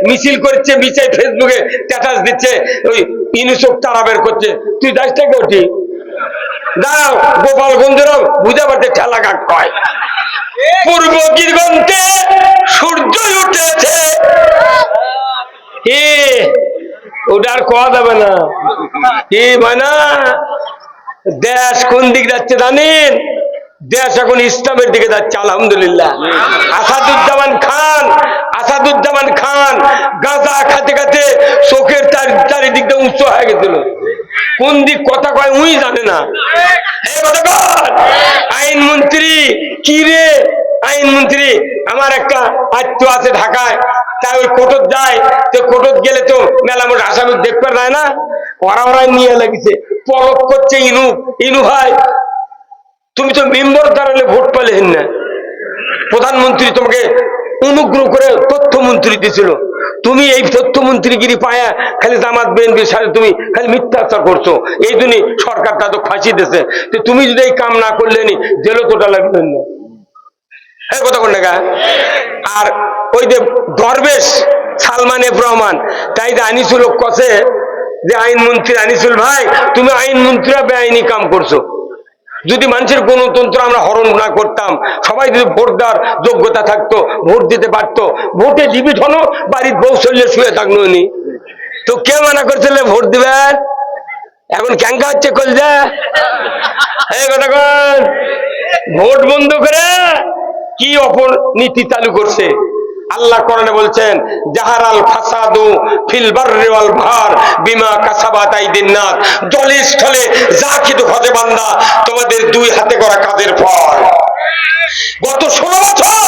মিছিল করছে, মিছিল ফেসবুকে স্ট্যাটাস দিচ্ছে, ওই ইউনিসেফ তারা বের করছে। তুই যাসটা কোটি দাঁড়াও, গোপালগঞ্জেরও বুঝা পারতে ঠেলা কাক কয় পূর্ব দিগন্তে সূর্য উঠেছে। ওটা আর কোয়া যাবে না। কি মানে দেশ কোন দিক যাচ্ছে জানেন? দেশ এখন ইসলামের দিকে যাচ্ছে আলহামদুলিল্লাহ। আসাদুজ্জামান খান গাঁজা খাতে খাতে চোখের চারিদিকটা উঁচু হয়ে গেছিল। কোন দিক কথা কয় উই জানে না। আইনমন্ত্রী কি রে, আইনমন্ত্রী আমার একটা আত্মীয় আছে ঢাকায়, তাই ওই কোর্টত যায়, তো কোর্টত গেলে তো মেলা মোট আসামি দেখতে যায় না, ওরাই নিয়ে লাগিছে পলক করছে। ইনু ভাই তুমি তো মেম্বার দাঁড়ালে ভোট পেলে না, প্রধানমন্ত্রী তোমাকে অনুগ্রহ করে তথ্যমন্ত্রী দিয়েছিল, তুমি এই তথ্যমন্ত্রীগিরি পায়া খালি জামাত বিএনপির সাথে তুমি খালি মিথ্যাচার করছো, এই জন্য সরকার তা তো ফাঁসি দিয়েছে। তুমি যদি এই কাম না করলে জেলও তোটা লাগবেন না। কথা কোন টাকা? আর ওই যে দরবেশ সালমান এফ রহমান, তাই যে আনিসুল কছে যে আইনমন্ত্রী আনিসুল ভাই তুমি আইনমন্ত্রীরা বেআইনি কাম করছো। যদি মানুষের গণতন্ত্র আমরা হরণ না করতাম, সবাই যদি ভোট দেওয়ার যোগ্যতা থাকতো, ভোট দিতে পারতো, ভোটে লিমিট হলো বাড়ির বউ চললে শুয়ে থাকলো নি, তো কে মানা করছিল ভোট দিবেন? এখন ক্যাঙ্কা হচ্ছে কলজা। কথা কন, ভোট বন্ধ করে কি অপনীতি চালু করছে। আল্লাহ কোরআনে বলছেন জাহারাল ফাসাদু ফিল বাররি ওয়াল বাহর বিমা কাসাবাত আইদিন নাস, জলে স্থলে যা কিছু হতে বান্দা তোমাদের দুই হাতে করা কাজের ফল। গত 16 বছর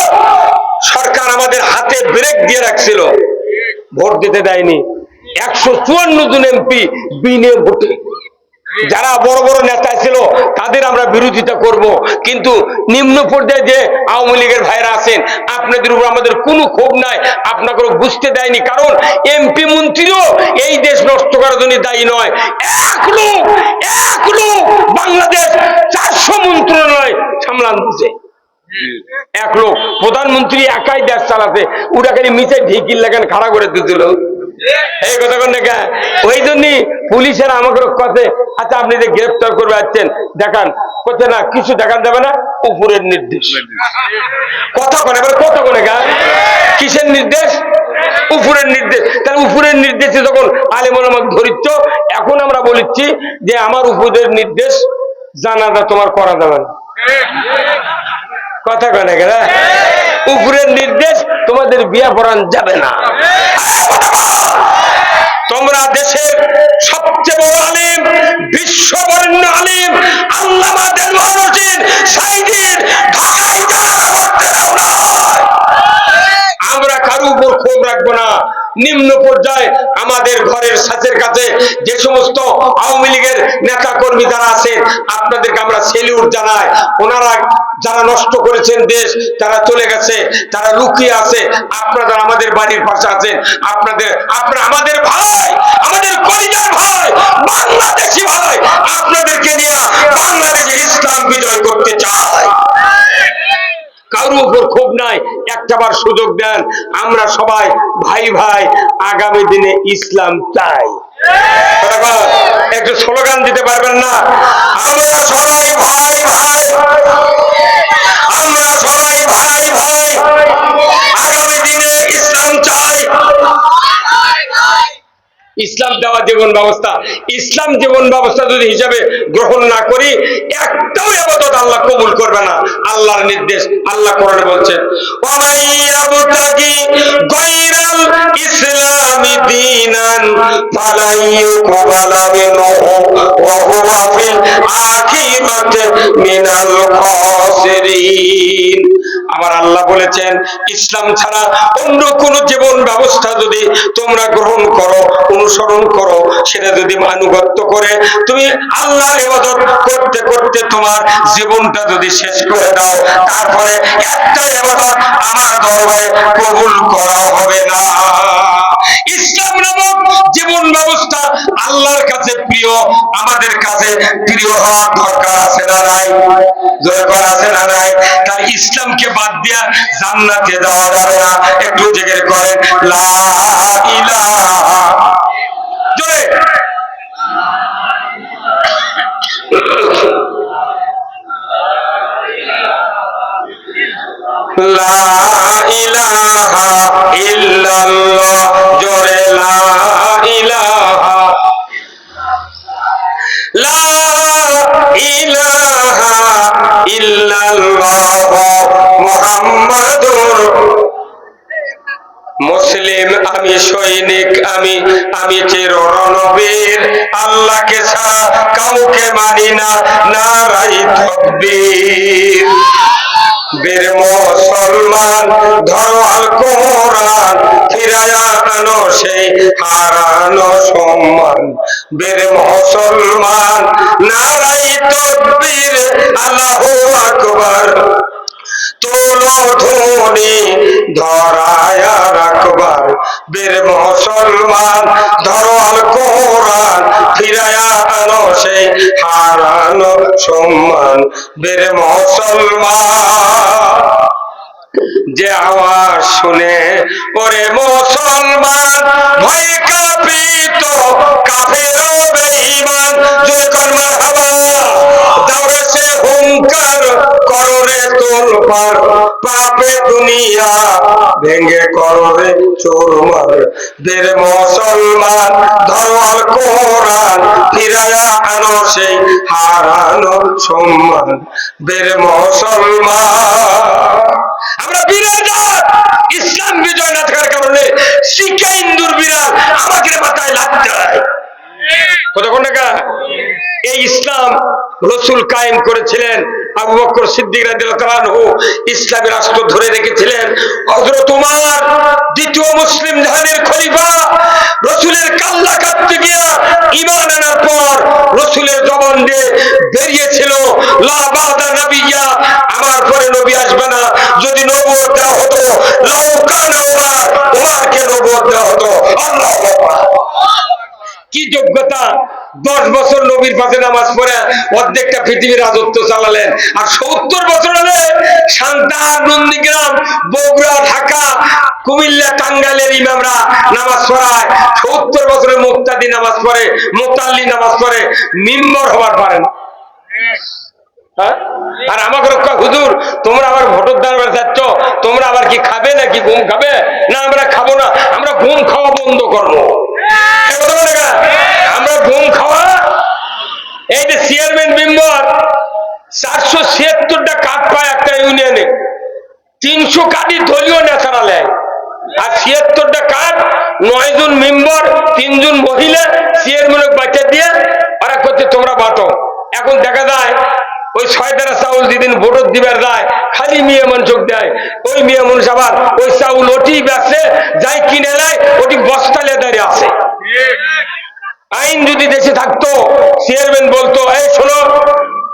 সরকার আমাদের হাতে ব্রেক দিয়ে রাখছিল, ভোট দিতে দেয়নি। 154 জন এমপি বিনে ভোটে, যারা বড় বড় নেতা ছিল তাদের আমরা বিরোধিতা করব, কিন্তু নিম্ন পর্যায়ে যে আওয়ামী লীগের ভাইরা আছেন আপনাদের উপর আমাদের কোনো ক্ষোভ নাই, আপনাকে বুঝতে দেয়নি। কারণ এমপি মন্ত্রীও এই দেশ নষ্ট করার জন্য দায়ী নয়। এক লোক বাংলাদেশ 400 মন্ত্রণালয় সামলাচ্ছে, এক লোক প্রধানমন্ত্রী একাই দেশ চালাতে, ওরা খালি মিছে ঢিকির লাগান খাড়া করে দিয়েছিল। এই কথা কোন দেখা? ওই জন্য পুলিশের আমাকে কাছে আচ্ছা আপনি যে গ্রেফতার করবে আসছেন দেখান, করছে না কিছু দেখান যাবে না, উপরের নির্দেশ। কথা কোন কত কোন কিসের নির্দেশ? উপরের নির্দেশ। তাহলে উপরের নির্দেশে যখন আলেম ওলামাকে ধরিচ্ছ, এখন আমরা বলিচ্ছি যে আমার উপরের নির্দেশ জানাজা তোমার করা যাবে না। কথা কেন? উপরের নির্দেশ তোমাদের বিয়া পড়ান যাবে না। তোমরা দেশের সবচেয়ে বড় আলেম, বিশ্ববরেণ্য আলেম আল্লামা দেলওয়ার হোসেন সাঈদীর ঢাকায় আমরা কারো উপর ক্ষোভ রাখবো না। নিম্ন পর্যায়ে আমাদের ঘরের সাথের কাছে যে সমস্ত আওয়ামী লীগের নেতা কর্মী যারা আছেন আপনাদেরকে আমরা সেলিউট জানাই। ওনারা যারা নষ্ট করেছেন দেশ, তারা চলে গেছে, তারা লুকিয়ে আছে, আপনারা আমাদের বাড়ির পাশে আছেন, আপনারা আমাদের ভাই, আমাদের কলিজার ভাই, বাংলাদেশি ভাই, আপনাদেরকে নিয়ে বাংলাদেশে ইসলাম বিজয় করতে চায়। কারোর উপর ক্ষোভ নাই, একটাবার সুযোগ দেন। আমরা সবাই ভাই ভাই, আগামী দিনে ইসলাম চাই। একটু স্লোগান দিতে পারবেন না? আমরা সবাই ভাই ভাই, আমরা সবাই ভাই ভাই, আগামী দিনে ইসলাম চাই। ইসলাম দেওয়া জীবন ব্যবস্থা, ইসলাম জীবন ব্যবস্থা যদি হিসাবে গ্রহণ না করি, একটাও ইবাদত আল্লাহ কবুল করবে না। আল্লাহর নির্দেশ, আল্লাহ কোরআনে বলছেন ওয়ামাইয়াবতাগি গায়রাল ইসলামি দীনান ফালা ইউকবালা মিনহু ওয়া হুয়া ফিল আখিরাতি মিনাল খাসিরিন। আমার আল্লাহ বলেছেন ইসলাম ছাড়া অন্য কোন জীবন ব্যবস্থা যদি তোমরা গ্রহণ করো, অনুসরণ করো, সেটা যদি আনুগত্য করে তুমি আল্লাহর ইবাদত করতে করতে তোমার জীবনটা যদি শেষ করে দাও, তারপরে একটা ইবাদত আমার দরবারে কবুল করা হবে না। ইসলাম নামক জীবন ব্যবস্থা আল্লাহর কাছে প্রিয়, আমাদের কাছে প্রিয় হওয়ার দরকার আছে না নাই? দরকার আছে না নাই? তাই ইসলামকে বাদ দিয়া জান্নাতে যাওয়া যাবে না। একটু জিকির করেন লা ইলাহা, জোরে লা ইলাহা ইল্লাল্লাহ, জোরে লা ইলাহা, লা ইলাহা ইল্লাল্লাহ মুহাম্মাদুর। মুসলিম আমি, সৈনিক আমি, আমি চির রণবীর, আল্লাহকে ছাড়া কাউকে মানি না, নারাই তাকবীর। বীর মুসলমান ধরো আল কোরআন, ফিরায়া আনো সেই হারানো সম্মান। বীর মুসলমান নারাই তাকবীর, আল্লাহু আকবার, তোলো ধ্বনি ধরায়া রাখবার। বীর মুসলমান ধরো আল কোরআন, ফিরায়া আনো সেই হারানো সম্মান। বীর মুসলমান যে আওয়াজ শুনে ওরে মুসলমান, ভয় কাঁপিত কাফের ও বেঈমান। জয় কর মারহাবা, দাওরে সে হুঙ্কার, করো রে তোলপার, পাপে দুনিয়া ভেঙ্গে করো রে চুরমার। বীর মুসলমান ধরো আল কোরআন, ফিরায়া আনো সেই হারানো সম্মান। বীর মুসলমান আমরা বীরের জাত, ইসলাম বিজয় না থাকার কারণে শিখে ইন্দুর বিড়াল আমাকে মাথায় লাগতে হয়। কতক্ষণ টাকা এই ইসলাম রসুল কায়েম করেছিলেন, আবু বকর সিদ্দিক রাদিয়াল্লাহু আনহু ইসলামী রাষ্ট্র ধরে রেখেছিলেন। হযরত ওমর দ্বিতীয় মুসলিম জাহানের খলিফা, রসুলের কাল্লা কাটতে গিয়া ঈমান আনার পর রসুলের জবান দিয়ে বেরিয়েছিল লা বাদা নবিয়্যা, আমার পরে নবী আসবে না। যদি নবুয়ত দেওয়া হতো, লাউ কানা ওমর, ওমরকে নবুয়ত দেওয়া হতো। আল্লাহু আকবার। কি যোগ্যতা! 10 বছর নবীর পাশে নামাজ পড়ে অর্ধেকটা পৃথিবীর রাজত্ব চালালেন। আর 70 বছর হলে সান্তাহার, নন্দীগ্রাম, বগুড়া, ঢাকা, কুমিল্লা, টাঙ্গাইলের ইমামরা নামাজ পড়ায়। 70 বছরের মুক্তাদি নামাজ পড়ে, মোতাল্লি নামাজ পড়ে, মিম্বর হবার পারে না। আর আমাকে রক্ষা, হুজুর তোমরা আবার ভোটের দান যাচ্ছ, তোমরা আবার কি খাবে নাকি ঘুম খাবে? না, আমরা খাবো না, আমরা ঘুম খাওয়া বন্ধ করবো। আমরা ঘুম খাওয়া, এই যে চেয়ারম্যান মেম্বার 476টা কার্ড পায় একটা ইউনিয়নে, 300 কার্ডই দলীয় নেতারা নেয়। আর 76টা কার্ড 9 জন মেম্বার, 3 জন মহিলা, চেয়ারম্যানের বাচ্চা দিয়ে ওরা করছে তোমরা বাটো। এখন দেখা যায় ওই 6 টাকা চাউল যেদিন ভোট দিবার যায় খালি মেয়ে মানুষ দেয়। ওই মেয়ে মানুষ আবার ওই চাউল ওটি বেচে, যাই কিনে নেয় ওটি বস্তা লেদারে আছে। আইন যদি দেশে থাকতো, চেয়ারম্যান বলতো এই শোনো,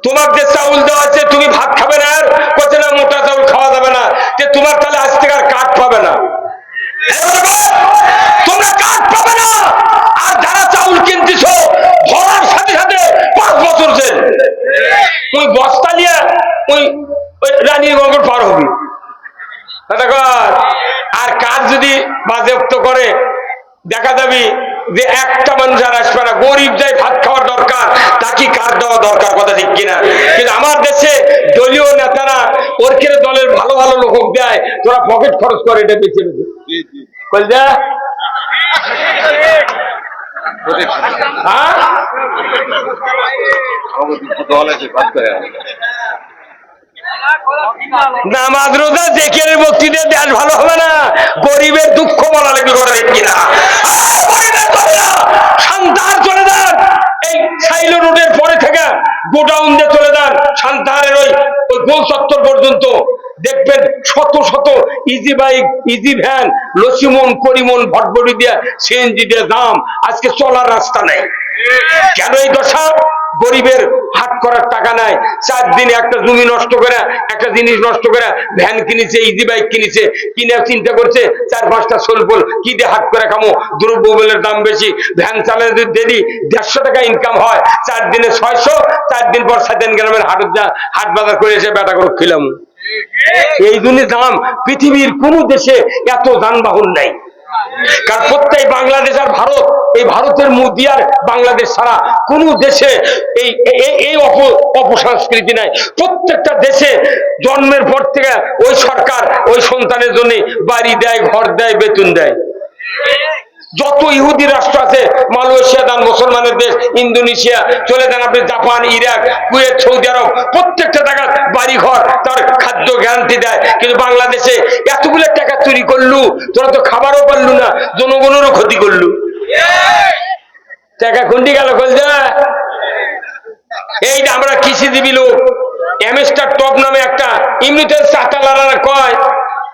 তোমার যে চাউল দেওয়া আছে তুমি ভাত খাবে না, আর বলছে না মোটা চাউল খাওয়া যাবে না, যে তোমার তাহলে আজ থেকে আর কাঠ পাবে না, তোমরা কাঠ পাবে না। আর যারা চাউল কিনতেছ ধরার সাথে সাথে 5 বছর জেল। ওই বস্তা নিয়ে ওই রানীর গঙ্গর পার হবি। আর কাজ যদি বাজেয়াপ্ত করে দেখা যাবি যে একটা মানুষ আর আসবে না। গরিব যাই ভাত খাওয়ার দরকার, তাকে কাজ দেওয়া দরকার, কথা ঠিক কিনা? কিন্তু আমার দেশে দলীয় নেতারা ওরকের দলের ভালো ভালো লোক দেয়, তোরা পকেট খরচ করে এটা বেঁচে বেঁচে বল যা। নামাজ রোজা জেকেরের বক্তৃতা দেশ ভালো হবে না, গরিবের দুঃখ বলা লাগবে, কথা ঠিক কিনা? সান্তাহার চলে যান, এই সাইলো রোডের পরে থেকে গোডাউন দিয়ে চলে যান সান্তাহারের ওই গোল চত্বর পর্যন্ত, দেখবেন শত শত ইজি বাইক, ইজি ভ্যান, লসিমন, করিমন, ভটভটি দিয়ে, সিএনজি দিয়ে দাম। আজকে চলার রাস্তা নেই। কেন এই দশা? গরিবের হাট করার টাকা নাই, 4 দিনে একটা জমি নষ্ট করে, একটা জিনিস নষ্ট করে, ভ্যান কিনেছে, ইজি বাইক কিনেছে, কিনে চিন্তা করছে 4-5টা সোলপোল কি দিয়ে হাট করে খামো, দ্রব্যমূল্যের দাম বেশি, ভ্যান চালালে যদি ডেলি 150 টাকা ইনকাম হয়, 4 দিনে 600, 4 দিন পর 7 গ্রামের হাট বাজার করে এসে বেটা করে খেলাম। এই জন্য দাম, পৃথিবীর কোন দেশে এত যানবাহন নাই। কারণ প্রত্যেক বাংলাদেশ আর ভারত, এই ভারতের মধ্যে আর বাংলাদেশ ছাড়া কোন দেশে এই অপসংস্কৃতি নাই। প্রত্যেকটা দেশে জন্মের পর থেকে ওই সরকার ওই সন্তানের জন্য বাড়ি দেয়, ঘর দেয়, বেতন দেয়। যত ইহুদি রাষ্ট্র আছে, মালয়েশিয়া দেন, মুসলমানের দেশ, ইন্দোনেশিয়া চলে যান আপনি, জাপান, ইরাক, কুয়েত, সৌদি আরব, প্রত্যেকটা জায়গায় বাড়ি ঘর, তার খাদ্য গ্যারান্টি দেয়। কিন্তু বাংলাদেশে এতগুলো টাকা চুরি করলু, তোরা তো খাবারও পারলু না, জনগণেরও ক্ষতি করলু। টাকা খুন্ডি গেল কলজা। এই আমরা কৃষিজীবী লোক, এমএস্টার টপ নামে একটা এমনিতে চাতালারা কয়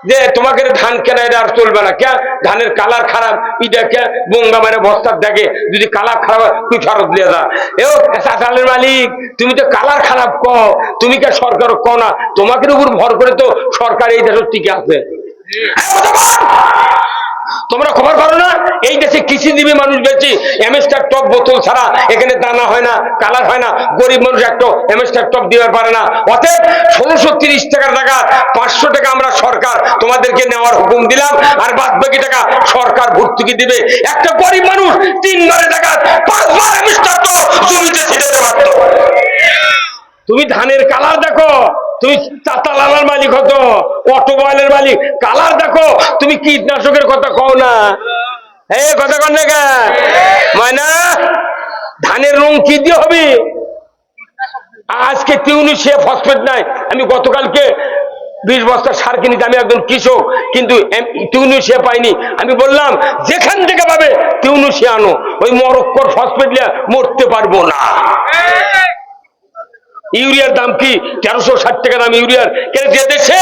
যে তোমাকে ধান কেনা, এটা আর চলবে না, কে ধানের কালার খারাপ, এটা কে বঙ্গা মারে বস্তার দেখে, যদি কালার খারাপ তুই ফেরত দিয়ে যা। এও চাতালের মালিক, তুমি তো কালার খারাপ ক, তুমি কে সরকার ক না, তোমাকে উপর ভর করে তো সরকার এই দেশের টিকে আছে। তোমরা খবর পারো না, এই দেশে কৃষিজীবী মানুষ বেশি, এমএস্টার টপ বোতল ছাড়া এখানে দানা হয় না, কালার হয় না। গরিব মানুষ একটা এমএস্টার টপ দিতে পারে না। অতএব 1630 টাকার টাকা 500 টাকা আমরা সরকার তোমাদেরকে নেওয়ার হুকুম দিলাম, আর বাদ বাকি টাকা সরকার ভর্তুকি দিবে। একটা গরিব মানুষ 3 বারে টাকা 5 বার এমএস্টার টপ জমিতে ছিটাতে পারত। তুমি ধানের কালার দেখো, তুমি চাতালার মালিক হতো, অটোমোবাইলের মালিক, কালার দেখো, তুমি কীটনাশকের কথা কও না। এই কথা কন না ময়না, ধানের রং কি দিয়ে হবে? আজকে টিউনিশিয়া ফসফেট নাই। আমি গতকালকে 20 বস্তা সার কিনিতে, আমি একজন কৃষক, কিন্তু টিউনিশিয়া পাইনি। আমি বললাম যেখান থেকে পাবে টিউনিশিয়া আনো, ওই মরক্কোর ফসফেট নিয়ে মরতে পারবো না। ইউরিয়ার দাম কি 1360 টাকা দাম ইউরিয়ার। কেন যে দেশে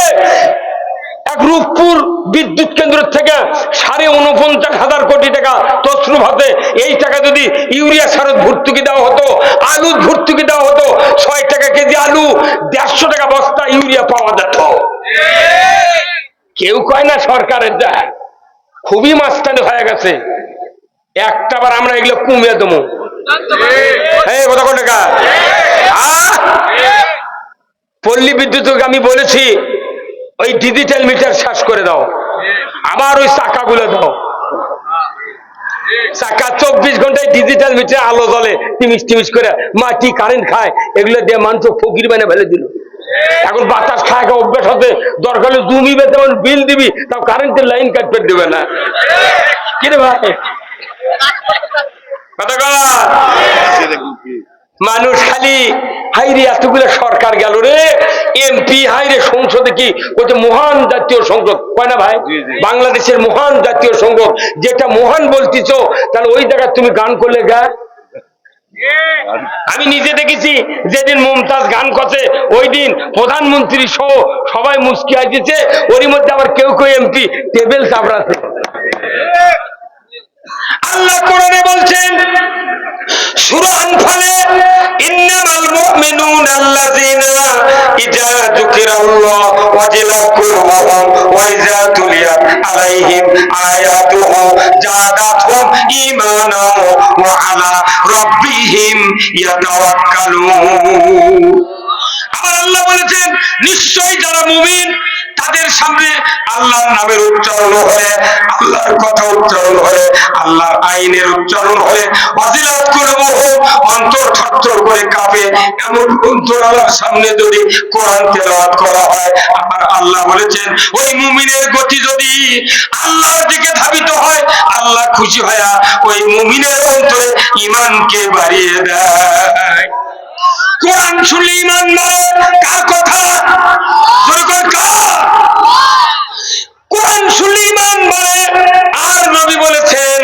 এক রূপপুর বিদ্যুৎ কেন্দ্র থেকে 49,500 কোটি টাকা তছরুপ হতে, এই টাকা যদি ইউরিয়া সারত ভর্তুকি দেওয়া হতো, আলুর ভর্তুকি দেওয়া হতো, 6 টাকা কেজি আলু, 150 টাকা বস্তা ইউরিয়া পাওয়া যেত। কেউ কয় না সরকারের যা খুবই মাঝখানে হয়ে গেছে, একটাবার আমরা এগুলো কমিয়ে দেবো। কথা কোন টাকা পল্লী বিদ্যুৎ আমি বলেছি ওই ডিজিটাল মিটার শেষ করে দাও, আবার ওই চাকাগুলো দাও, চাকা 24 ঘন্টায় ডিজিটাল মিটার আলো জ্বলে টিমিস টিমিস করে, মাটি কারেন্ট খায়, এগুলো দিয়ে মানুষ ফকির বানিয়ে ফেলে দিল। এখন বাতাস খায় অভ্যাস হতে, দরকার হলে জমিবে তেমন বিল দিবি, তাও কারেন্টের লাইন কাটতে দেবে না। কিরে ভাই মানুষ খালি হাইরে এতগুলো সরকার গেল রে, এমপি হাইরে সংসদে কি ওটা মহান জাতীয় সংসদ কয় না ভাই, বাংলাদেশের মহান জাতীয় সংসদ, যেটা মহান বলতিছ, তাহলে ওই জায়গায় তুমি গান করলে গা। আমি নিজে দেখেছি যেদিন মুমতাজ গান করছে ওই দিন প্রধানমন্ত্রী সহ সবাই মুস্কি আসছে, ওরই মধ্যে আবার কেউ কেউ এমপি টেবিল চাপড়াছে। আল্লাহ কোরআনে বলছেন সূরা আনফালে, ইন্নামাল মুমিনুনা আল্লাযীনা ইযা যুকিরাল্লাহ ওয়াজিলাত কুলুবুহুম ওয়া ইযা তুলিয়াত আলাইহিম আয়াতুহু যাদাতহুম ঈমানান ওয়া আলা রাব্বিহিম ইয়াতাওয়াক্কালুন। আবার আল্লাহ বলেছেন নিশ্চয়ই যারা মুমিন তাদের সামনে আল্লাহর নামের উচ্চারণ হলে, আল্লাহর কথা উচ্চারণ হলে, আল্লাহর আইনের উচ্চারণ হলে ওয়াজিলাত কুলুবুহুম, অন্তর থরথর করে কাঁপে, এমন অন্তর আল্লাহর সামনে যদি কোরআন তেলাওয়াত করা হয়। আবার আল্লাহ বলেছেন ওই মুমিনের গতি যদি আল্লাহর দিকে ধাবিত হয়, আল্লাহ খুশি হয়া ওই মুমিনের অন্তরে ঈমানকে বাড়িয়ে দেয়। কোরআন শুনলে ঈমান নয়, কার কথা? কোরআন শুনলে ঈমান বাড়ে। আর নবী বলেছেন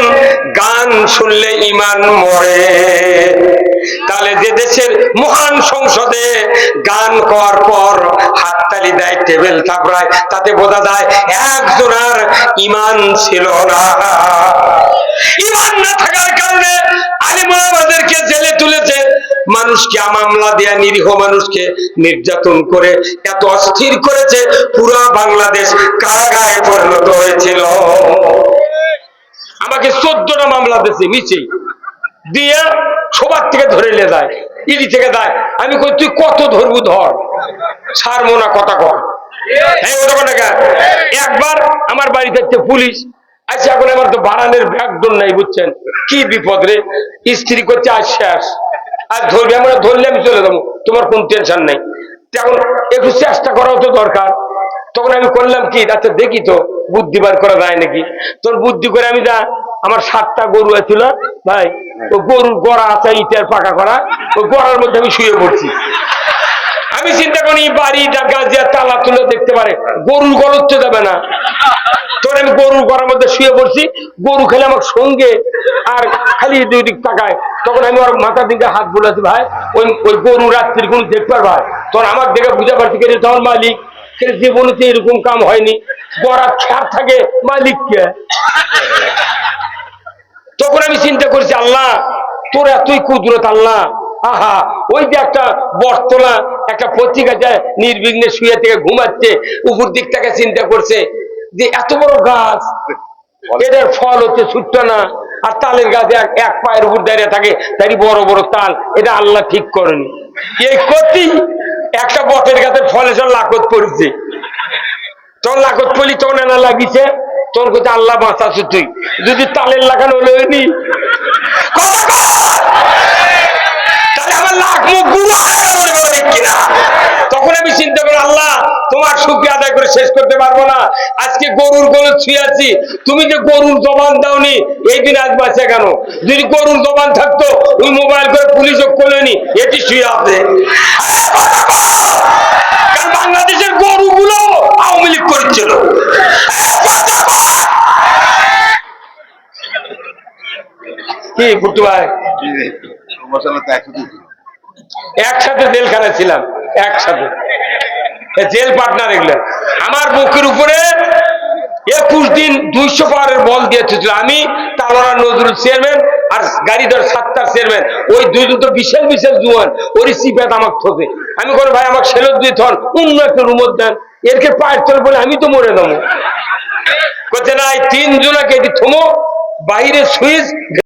গান শুনলে ঈমান মরে। তাহলে যে দেশের মহান সংসদে গান করার পর হাততালি দেয়, টেবিল থাপড়ায়, তাতে বোঝা যায় একজনের ঈমান ছিল না। ঈমান না থাকার কারণে আলেম ওলামাদেরকে মানুষকে মামলা দেয়া নিরীহ মানুষকে নির্যাতন করে এত অস্থির করেছে, পুরো বাংলাদেশ কারাগারে পরিণত হয়েছিল। আমাকে 14টা মামলা দিয়েছে মিছে দিয়ে, সবার থেকে ধরে নিয়ে যায়, ইডি থেকে দেয়। আমি কই তুই কত ধরবু ধর, ছাড়বো না, কথা কর। একবার আমার বাড়ি থাকতে পুলিশ আচ্ছা, এখন আমার তো বাড়ানের ব্যাগডোর নাই, বুঝছেন কি বিপদ রে। স্ত্রী করছে আজ শেষ, আর ধরবে, আমরা ধরলে আমি চলে যাবো, তোমার কোন টেনশন নেই। এখন একটু চেষ্টা করাও তো দরকার। তখন আমি করলাম কি, আচ্ছা দেখি তো বুদ্ধি বার করা যায় নাকি। তোর বুদ্ধি করে আমি যা, আমার 7টা গরু আছিল ভাই, তো গরুর গড়া আছে ইটের পাকা করা, ওই গড়ার মধ্যে আমি শুয়ে পড়ছি। আমি চিন্তা করি বাড়ি গাজিয়া তালা তুলে দেখতে পারে, গরুর গলত তো যাবে না। তোর আমি গরুর গড়ার মধ্যে শুয়ে পড়ছি, গরু খেলে আমার সঙ্গে আর খালি 2 দিক তাকায়। তখন আমি ওর মাথার দিকে হাত বুলাছি, ভাই ওই গরু রাত্রির কোন দেখবার ভাই, তোর আমার দেখে বুঝা পারছি কে তোমার মালিক, জীবনে তো এরকম কাম হয়নি, গড়া খেয়ার থাকে মালিককে। তখন আমি চিন্তা করছি, আল্লাহ তোর এতই কুদরত আল্লাহ। আহা, ওই যে একটা বটতলা একটা পত্রিকা যায়, নির্বিঘ্নে শুয়ে থেকে ঘুমাচ্ছে, উপর দিক থেকে চিন্তা করছে যে এত বড় গাছ, এদের ফল হচ্ছে ছোট্ট না, আর তালের গাছে এক পায়ের উপর দাঁড়িয়ে থাকে, তারই বড় বড় তাল, এটা আল্লাহ ঠিক করেনি। এই করতেই একটা বটের গাছের ফলে সব লাকত পড়েছে। তখন লাকত পড়লি, তখন এনা লাগিছে, তোর কোথায় আল্লাহ বাঁচাছো তুই, যদি তালের লাগানো হলে হয়নি, তাহলে আমার লাখ মুখ গুলো হয়ে গেল কিনা। তখন আমি চিন্তা করি, আল্লাহ তোমার শুকরিয়া আদায় করে শেষ করতে পারবো না। আজকে গরুর গলত ছুঁয়ে আছি, তুমি যে গরুর জবান দাওনি, এই দিন আজ বাঁচে কেন? যদি গরুর জবান থাকতো, ওই মোবাইল করে পুলিশও করলেনি, এটি শুয়ে আছে। কারণ বাংলাদেশের গরুগুলো আওয়ামী লীগ করেছিল। কি গুট্টু ভাই, একসাথে জেলখানায় ছিলাম, একসাথে জেল পার্টনার। এগুলো আমার বুকের উপরে 21 দিন 200 পাওয়ারের বল দিয়েছিল। আমি, তালোরা নজরুল চেয়ারম্যান, আর গাড়িধর 7টার চেয়ারম্যান, ওই দুইজন তো বিশাল বিশাল জুয়ান, ওরই সিপেট আমাকে থোকে। আমি কোনো ভাই আমাকে সেলত দিয়ে থন, অন্য একটা রুমত দেন, এরকে পায়ের তলে বলে আমি তো মরে দেবো। করছে না, এই 3 জনাকে এটি থমো, বাইরে সুইচ